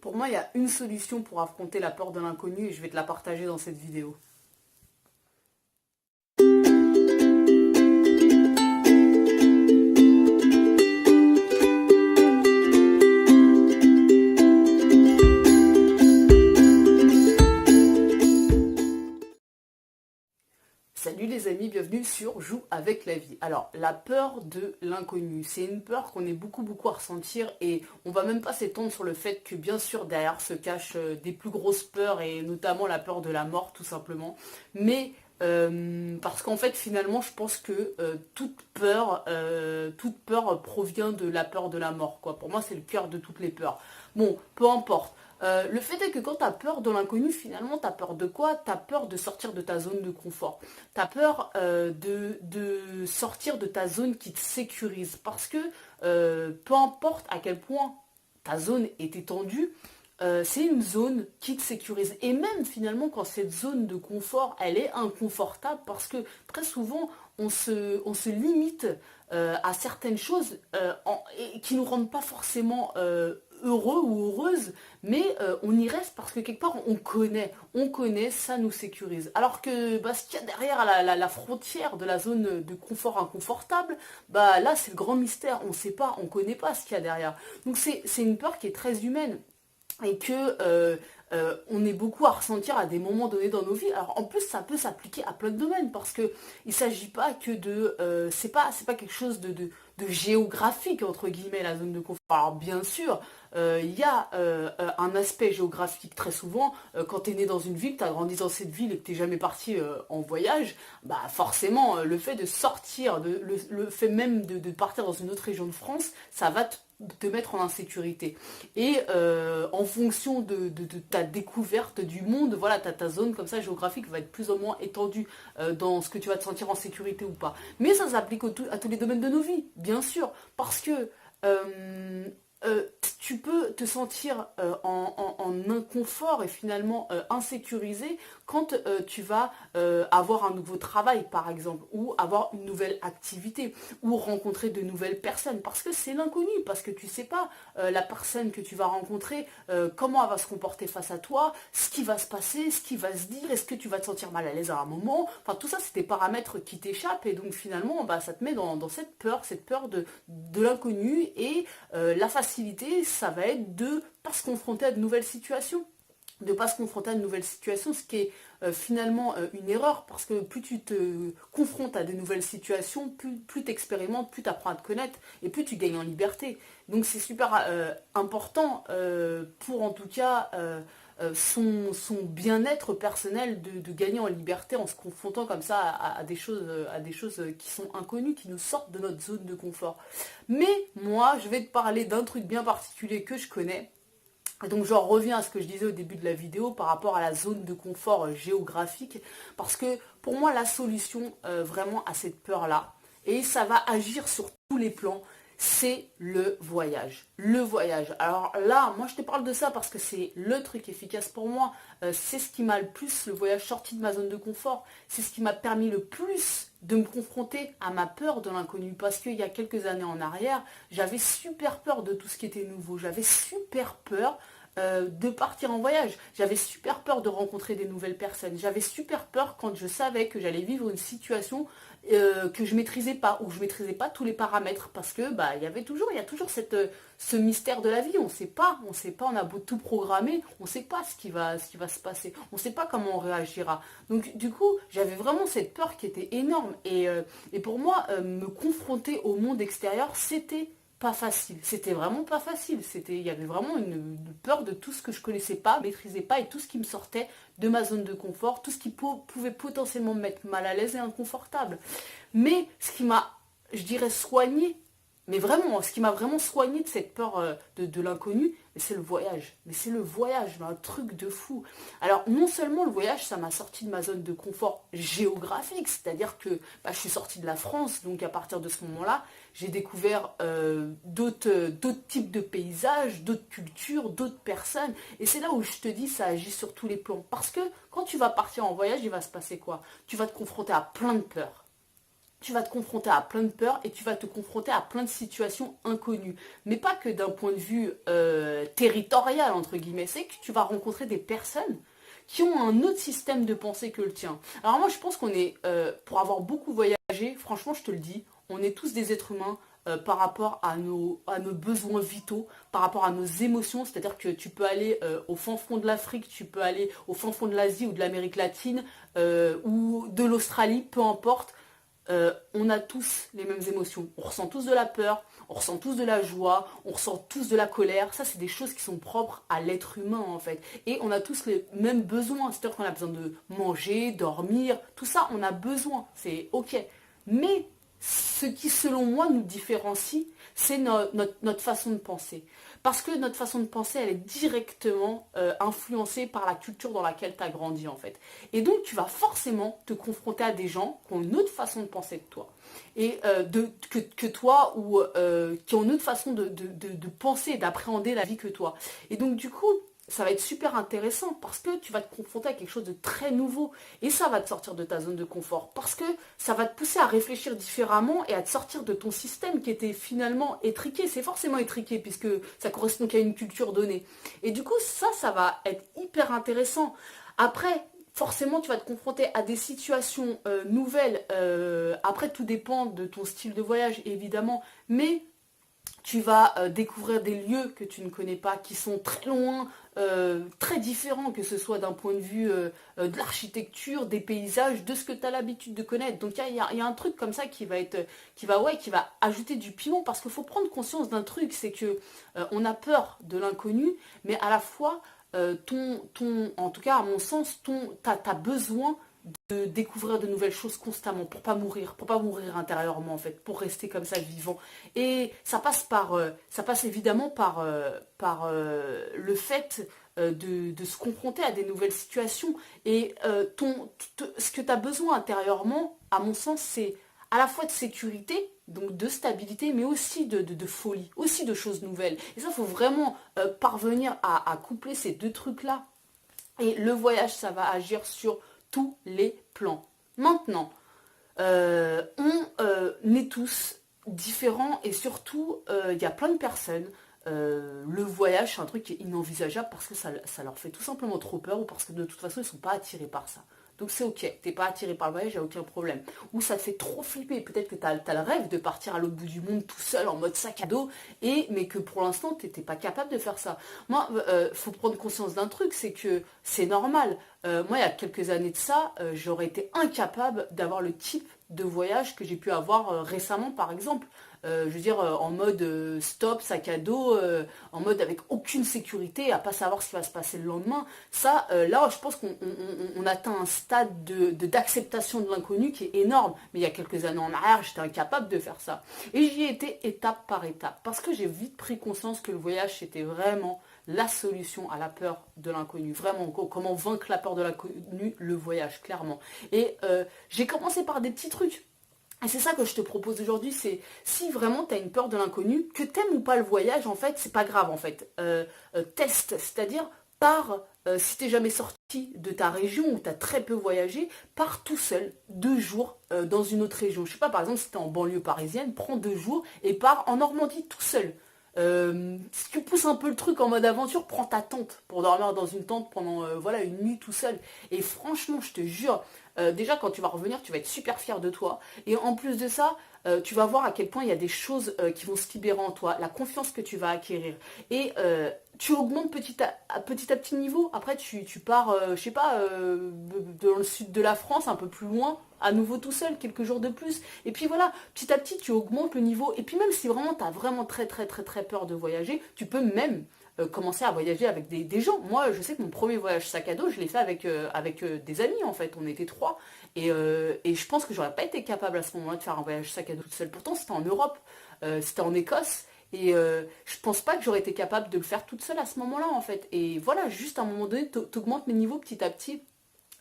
Pour moi, il y a une solution pour affronter la peur de l'inconnu et je vais te la partager dans cette vidéo. Salut les amis, bienvenue sur Joue avec la vie. Alors, la peur de l'inconnu, c'est une peur qu'on est beaucoup à ressentir et on va même pas s'étendre sur le fait que bien sûr derrière se cachent des plus grosses peurs et notamment la peur de la mort tout simplement. Mais parce qu'en fait finalement je pense que toute peur provient de la peur de la mort, quoi. Pour moi c'est le cœur de toutes les peurs. Bon, peu importe. Le fait est que quand tu as peur de l'inconnu, finalement, tu as peur de quoi? Tu as peur de sortir de ta zone de confort. Tu as peur de sortir de ta zone qui te sécurise. Parce que peu importe à quel point ta zone est étendue, c'est une zone qui te sécurise. Et même finalement, quand cette zone de confort, elle est inconfortable, parce que très souvent, on se limite à certaines choses et qui ne nous rendent pas forcément heureux ou heureuses, mais on y reste parce que quelque part on connaît, ça nous sécurise. Alors que bah, ce qu'il y a derrière la frontière de la zone de confort inconfortable, bah là c'est le grand mystère, on ne sait pas, on ne connaît pas ce qu'il y a derrière. Donc c'est une peur qui est très humaine et que on est beaucoup à ressentir à des moments donnés dans nos vies. Alors en plus ça peut s'appliquer à plein de domaines parce que il s'agit pas que de c'est pas quelque chose de géographique entre guillemets la zone de confort. Alors bien sûr il y a un aspect géographique très souvent quand tu es né dans une ville, tu as grandi dans cette ville et que tu n'es jamais parti en voyage, bah forcément le fait de sortir, le fait même de partir dans une autre région de France, ça va te mettre en insécurité. Et en fonction de ta découverte du monde, voilà, ta zone comme ça géographique va être plus ou moins étendue dans ce que tu vas te sentir en sécurité ou pas. Mais ça s'applique à tous les domaines de nos vies, bien sûr, parce que tu peux te sentir en inconfort et finalement insécurisé quand tu vas avoir un nouveau travail par exemple, ou avoir une nouvelle activité, ou rencontrer de nouvelles personnes, parce que c'est l'inconnu, parce que tu sais pas la personne que tu vas rencontrer, comment elle va se comporter face à toi, ce qui va se passer, ce qui va se dire, est-ce que tu vas te sentir mal à l'aise à un moment, enfin tout ça c'est des paramètres qui t'échappent et donc finalement bah, ça te met dans cette peur de l'inconnu et la facilité ça va être de pas se confronter à de nouvelles situations. De pas se confronter à de nouvelles situations, ce qui est finalement une erreur, parce que plus tu te confrontes à de nouvelles situations, plus tu expérimentes, plus tu apprends à te connaître, et plus tu gagnes en liberté. Donc c'est super important pour en tout cas son bien-être personnel de gagner en liberté en se confrontant comme ça à des choses qui sont inconnues, qui nous sortent de notre zone de confort. Mais moi, je vais te parler d'un truc bien particulier que je connais. Donc j'en reviens à ce que je disais au début de la vidéo par rapport à la zone de confort géographique, parce que pour moi la solution vraiment à cette peur-là, et ça va agir sur tous les plans, c'est le voyage. Le voyage. Alors là, moi je te parle de ça parce que c'est le truc efficace pour moi. C'est ce qui m'a le plus, le voyage sorti de ma zone de confort, c'est ce qui m'a permis le plus de me confronter à ma peur de l'inconnu. Parce qu'il y a quelques années en arrière, j'avais super peur de tout ce qui était nouveau. J'avais super peur de partir en voyage. J'avais super peur de rencontrer des nouvelles personnes. J'avais super peur quand je savais que j'allais vivre une situation que je maîtrisais pas, ou je maîtrisais pas tous les paramètres, parce que bah il y a toujours ce mystère de la vie. On sait pas, on a beau tout programmer, on sait pas ce qui va se passer, on sait pas comment on réagira. Donc du coup, j'avais vraiment cette peur qui était énorme, et pour moi, me confronter au monde extérieur, c'était pas facile. C'était vraiment pas facile. Il y avait vraiment une peur de tout ce que je connaissais pas, maîtrisais pas, et tout ce qui me sortait de ma zone de confort, tout ce qui pouvait potentiellement me mettre mal à l'aise et inconfortable. Mais ce qui m'a, je dirais, soigné, mais vraiment, ce qui m'a vraiment soigné de cette peur de l'inconnu, c'est le voyage. Mais c'est le voyage, mais un truc de fou. Alors, non seulement le voyage, ça m'a sorti de ma zone de confort géographique, c'est-à-dire que bah, je suis sortie de la France, donc à partir de ce moment-là, j'ai découvert d'autres types de paysages, d'autres cultures, d'autres personnes. Et c'est là où je te dis, ça agit sur tous les plans. Parce que quand tu vas partir en voyage, il va se passer quoi? Tu vas te confronter à plein de peurs. tu vas te confronter à plein de peurs et tu vas te confronter à plein de situations inconnues. Mais pas que d'un point de vue territorial, entre guillemets, c'est que tu vas rencontrer des personnes qui ont un autre système de pensée que le tien. Alors moi, je pense qu'on est, pour avoir beaucoup voyagé, franchement, je te le dis, on est tous des êtres humains par rapport à nos besoins vitaux, par rapport à nos émotions. C'est-à-dire que tu peux aller au fin fond de l'Afrique, tu peux aller au fin fond de l'Asie ou de l'Amérique latine ou de l'Australie, peu importe. On a tous les mêmes émotions. On ressent tous de la peur, on ressent tous de la joie, on ressent tous de la colère. Ça, c'est des choses qui sont propres à l'être humain, en fait. Et on a tous les mêmes besoins. C'est-à-dire qu'on a besoin de manger, dormir, tout ça, on a besoin. C'est OK. Mais ce qui, selon moi, nous différencie, c'est notre façon de penser. Parce que notre façon de penser, elle est directement influencée par la culture dans laquelle tu as grandi, en fait. Et donc, tu vas forcément te confronter à des gens qui ont une autre façon de penser que toi. Et que toi, ou qui ont une autre façon de penser et d'appréhender la vie que toi. Et donc, du coup, ça va être super intéressant parce que tu vas te confronter à quelque chose de très nouveau et ça va te sortir de ta zone de confort parce que ça va te pousser à réfléchir différemment et à te sortir de ton système qui était finalement étriqué. C'est forcément étriqué puisque ça correspond qu'à une culture donnée. Et du coup, ça va être hyper intéressant. Après, forcément, tu vas te confronter à des situations nouvelles. Après, tout dépend de ton style de voyage, évidemment, mais tu vas découvrir des lieux que tu ne connais pas, qui sont très loin, très différents, que ce soit d'un point de vue de l'architecture, des paysages, de ce que tu as l'habitude de connaître. Donc il y a un truc comme ça qui va ajouter du piment, parce qu'il faut prendre conscience d'un truc, c'est que on a peur de l'inconnu, mais à la fois, en tout cas à mon sens, t'as besoin de découvrir de nouvelles choses constamment pour pas mourir intérieurement en fait, pour rester comme ça vivant. Et ça passe évidemment par le fait de se confronter à des nouvelles situations. Et ce que tu as besoin intérieurement, à mon sens, c'est à la fois de sécurité, donc de stabilité, mais aussi de folie, aussi de choses nouvelles. Et ça, il faut vraiment parvenir à coupler ces deux trucs-là. Et le voyage, ça va agir sur tous les plans. Maintenant, on est tous différents et surtout, il y a plein de personnes. Le voyage, c'est un truc qui est inenvisageable parce que ça leur fait tout simplement trop peur ou parce que de toute façon, ils ne sont pas attirés par ça. Donc c'est ok, t'es pas attiré par le voyage, il n'y a aucun problème. Ou ça te fait trop flipper, peut-être que tu as le rêve de partir à l'autre bout du monde tout seul en mode sac à dos, mais que pour l'instant t'étais pas capable de faire ça. Moi, faut prendre conscience d'un truc, c'est que c'est normal. Moi, il y a quelques années de ça, j'aurais été incapable d'avoir le type de voyage que j'ai pu avoir récemment, par exemple. Je veux dire, en mode stop, sac à dos, en mode avec aucune sécurité, à pas savoir ce qui va se passer le lendemain. Ça, là, je pense qu'on atteint un stade d'acceptation de l'inconnu qui est énorme. Mais il y a quelques années en arrière, j'étais incapable de faire ça. Et j'y ai été étape par étape, parce que j'ai vite pris conscience que le voyage, c'était vraiment la solution à la peur de l'inconnu. Vraiment, comment vaincre la peur de l'inconnu, le voyage, clairement. Et j'ai commencé par des petits trucs. Et c'est ça que je te propose aujourd'hui, c'est si vraiment tu as une peur de l'inconnu, que t'aimes ou pas le voyage, en fait, c'est pas grave, en fait. Teste, c'est-à-dire pars, si t'es jamais sorti de ta région ou tu as très peu voyagé, pars tout seul, 2 jours dans une autre région. Je sais pas, par exemple, si tu es en banlieue parisienne, prends 2 jours et pars en Normandie tout seul. Si tu pousses un peu le truc en mode aventure, prends ta tente pour dormir dans une tente pendant voilà, une nuit tout seul. Et franchement, je te jure, déjà quand tu vas revenir, tu vas être super fier de toi. Et en plus de ça, tu vas voir à quel point il y a des choses qui vont se libérer en toi, la confiance que tu vas acquérir. Et tu augmentes petit à petit niveau. Après, tu pars, je sais pas, dans le sud de la France, un peu plus loin, à nouveau tout seul, quelques jours de plus. Et puis voilà, petit à petit, tu augmentes le niveau. Et puis même si vraiment, tu as vraiment très très très très peur de voyager, tu peux même commencer à voyager avec des gens. Moi, je sais que mon premier voyage sac à dos, je l'ai fait avec des amis, en fait. On était 3. Et je pense que j'aurais pas été capable à ce moment-là de faire un voyage sac à dos toute seule. Pourtant, c'était en Europe, c'était en Écosse. Et je pense pas que j'aurais été capable de le faire toute seule à ce moment-là, en fait. Et voilà, juste à un moment donné, t'augmentes mes niveaux petit à petit.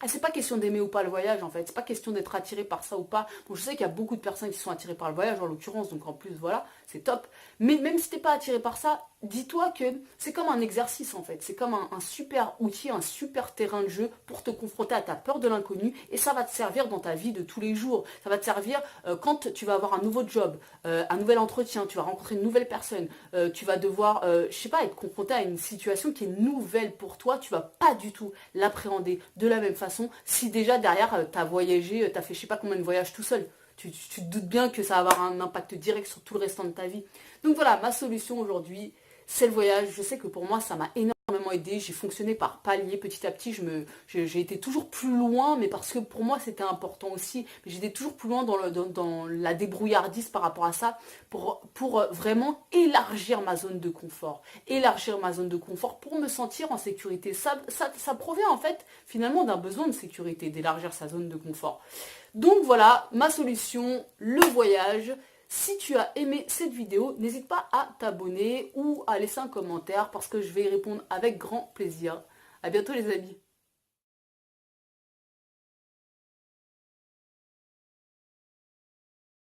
Ah, c'est pas question d'aimer ou pas le voyage, en fait. C'est pas question d'être attiré par ça ou pas. Bon, je sais qu'il y a beaucoup de personnes qui sont attirées par le voyage, en l'occurrence. Donc en plus, voilà, c'est top. Mais même si t'es pas attiré par ça, dis-toi que c'est comme un exercice en fait. C'est comme un super outil, un super terrain de jeu pour te confronter à ta peur de l'inconnu. Et ça va te servir dans ta vie de tous les jours. Ça va te servir quand tu vas avoir un nouveau job, un nouvel entretien, tu vas rencontrer une nouvelle personne, tu vas devoir, je sais pas, être confronté à une situation qui est nouvelle pour toi. Tu vas pas du tout l'appréhender de la même façon si déjà derrière tu as voyagé, tu as fait je sais pas combien de voyages tout seul. Tu te doutes bien que ça va avoir un impact direct sur tout le restant de ta vie. Donc voilà, ma solution aujourd'hui, c'est le voyage. Je sais que pour moi, ça m'a énormément aidé. J'ai fonctionné par paliers petit à petit. J'ai été toujours plus loin, mais parce que pour moi, c'était important aussi. Mais j'étais toujours plus loin dans la débrouillardise par rapport à ça pour vraiment élargir ma zone de confort. Élargir ma zone de confort pour me sentir en sécurité. Ça provient en fait finalement d'un besoin de sécurité, d'élargir sa zone de confort. Donc voilà, ma solution, le voyage. Si tu as aimé cette vidéo, n'hésite pas à t'abonner ou à laisser un commentaire parce que je vais y répondre avec grand plaisir. À bientôt les amis.